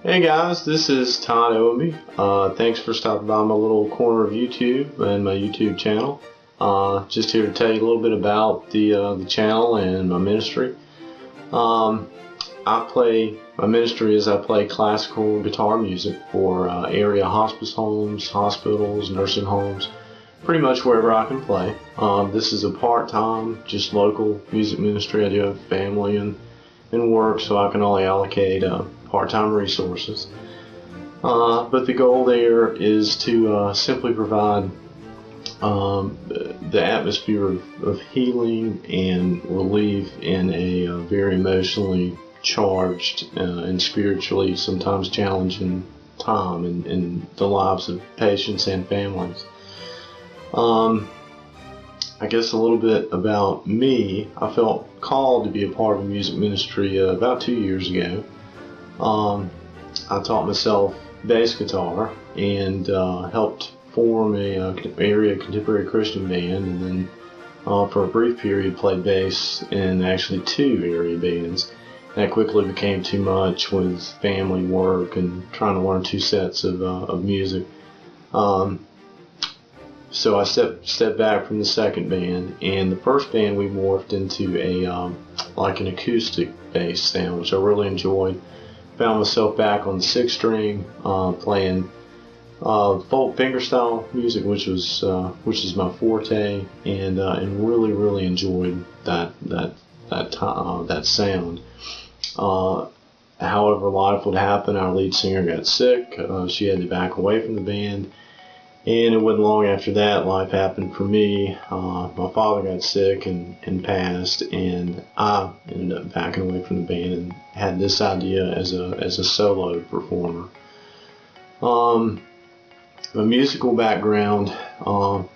Hey guys, this is Todd Owenby. Thanks for stopping by my little corner of YouTube and my YouTube channel. Just here to tell you a little bit about the channel and my ministry. My ministry is I play classical guitar music for area hospice homes, hospitals, nursing homes, pretty much wherever I can play. This is a part-time, just local music ministry. I do have family and work, so I can only allocate part-time resources. But the goal there is to simply provide the atmosphere of healing and relief in a very emotionally charged and spiritually sometimes challenging time in the lives of patients and families. I guess a little bit about me. I felt called to be a part of a music ministry about 2 years ago. I taught myself bass guitar and helped form a area contemporary Christian band, and then for a brief period played bass in actually 2 area bands. That quickly became too much with family, work, and trying to learn 2 sets of music. So I stepped back from the second band, and the first band we morphed into like an acoustic bass sound, which I really enjoyed. Found myself back on the 6th string, playing folk fingerstyle music, which is my forte, and really enjoyed that sound. However, life would happen. Our lead singer got sick. She had to back away from the band. And it wasn't long after that, life happened for me. My father got sick and passed, and I ended up backing away from the band and had this idea as a solo performer. A musical background,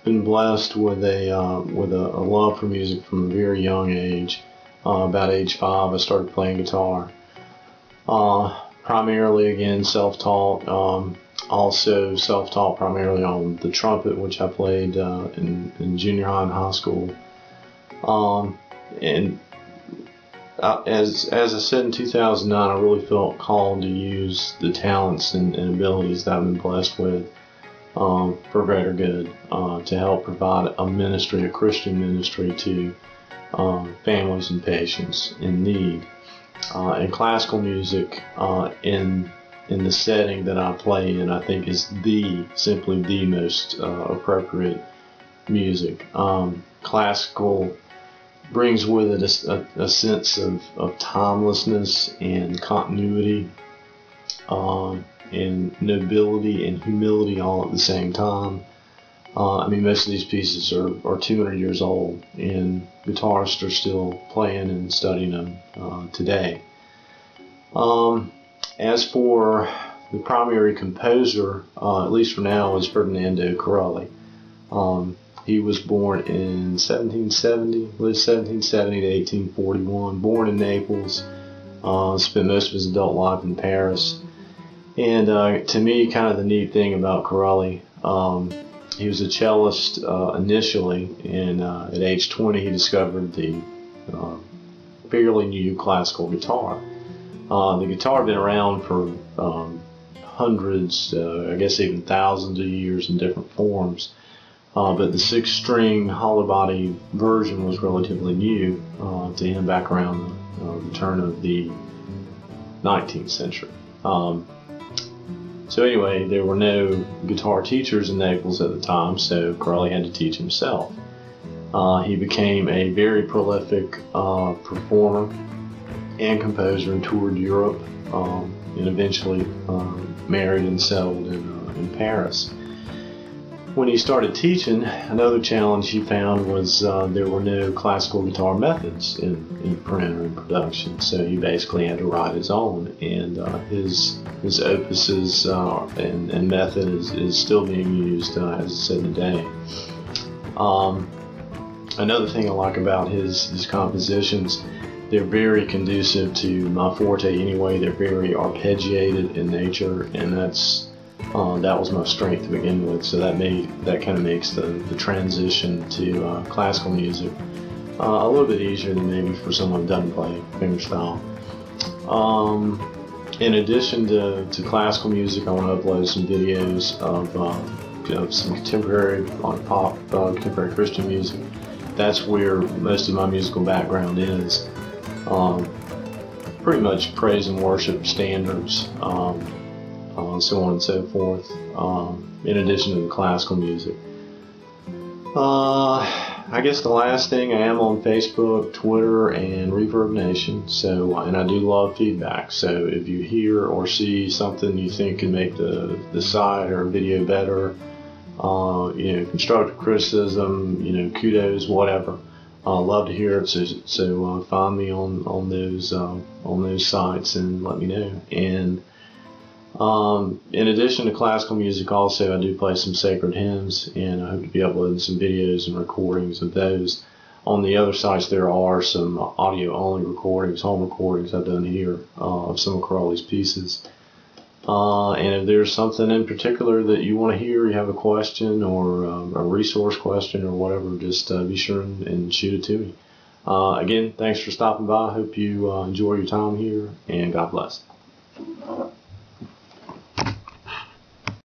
been blessed with a love for music from a very young age. About age 5, I started playing guitar. Primarily, again, self-taught. Also self-taught primarily on the trumpet, which I played in junior high and high school. As I said in 2009, I really felt called to use the talents and abilities that I've been blessed with for greater good, to help provide a ministry, a Christian ministry to families and patients in need. And classical music in the setting that I play in, I think is simply the most appropriate music. Classical brings with it a sense of timelessness and continuity, and nobility and humility all at the same time. I mean, most of these pieces are 200 years old, and guitarists are still playing and studying them today. As for the primary composer, at least for now, is Ferdinando Corelli. He was born in 1770, lived 1770 to 1841, born in Naples, spent most of his adult life in Paris. And to me, kind of the neat thing about Corelli, he was a cellist initially, and at age 20 he discovered the fairly new classical guitar. The guitar had been around for hundreds, I guess even thousands of years in different forms, but the 6-string hollow body version was relatively new to him back around the turn of the 19th century. So anyway, there were no guitar teachers in Naples at the time, so Corelli had to teach himself. He became a very prolific performer and composer, and toured Europe, and eventually married and settled in Paris. When he started teaching, another challenge he found was there were no classical guitar methods in print or in production, so he basically had to write his own, and his opuses and method is still being used, as I said, today. Another thing I like about his compositions, they're very conducive to my forte anyway. They're very arpeggiated in nature, and that was my strength to begin with. So that kind of makes the transition to classical music a little bit easier than maybe for someone who doesn't play fingerstyle. In addition to classical music, I want to upload some videos of some contemporary pop, contemporary Christian music. That's where most of my musical background is. Pretty much praise and worship standards, so on and so forth, in addition to the classical music. I guess the last thing, I am on Facebook, Twitter, and Reverb Nation. So, and I do love feedback. So if you hear or see something you think can make the site or video better, constructive criticism, kudos, whatever, love to hear it. So find me on those sites and let me know. And in addition to classical music, also I do play some sacred hymns, and I hope to be uploading some videos and recordings of those. On the other sites, there are some audio-only recordings, home recordings I've done here of some of Crowley's pieces. And if there's something in particular that you want to hear, you have a question or a resource question or whatever, just be sure and shoot it to me. Again, thanks for stopping by. I hope you enjoy your time here, and God bless.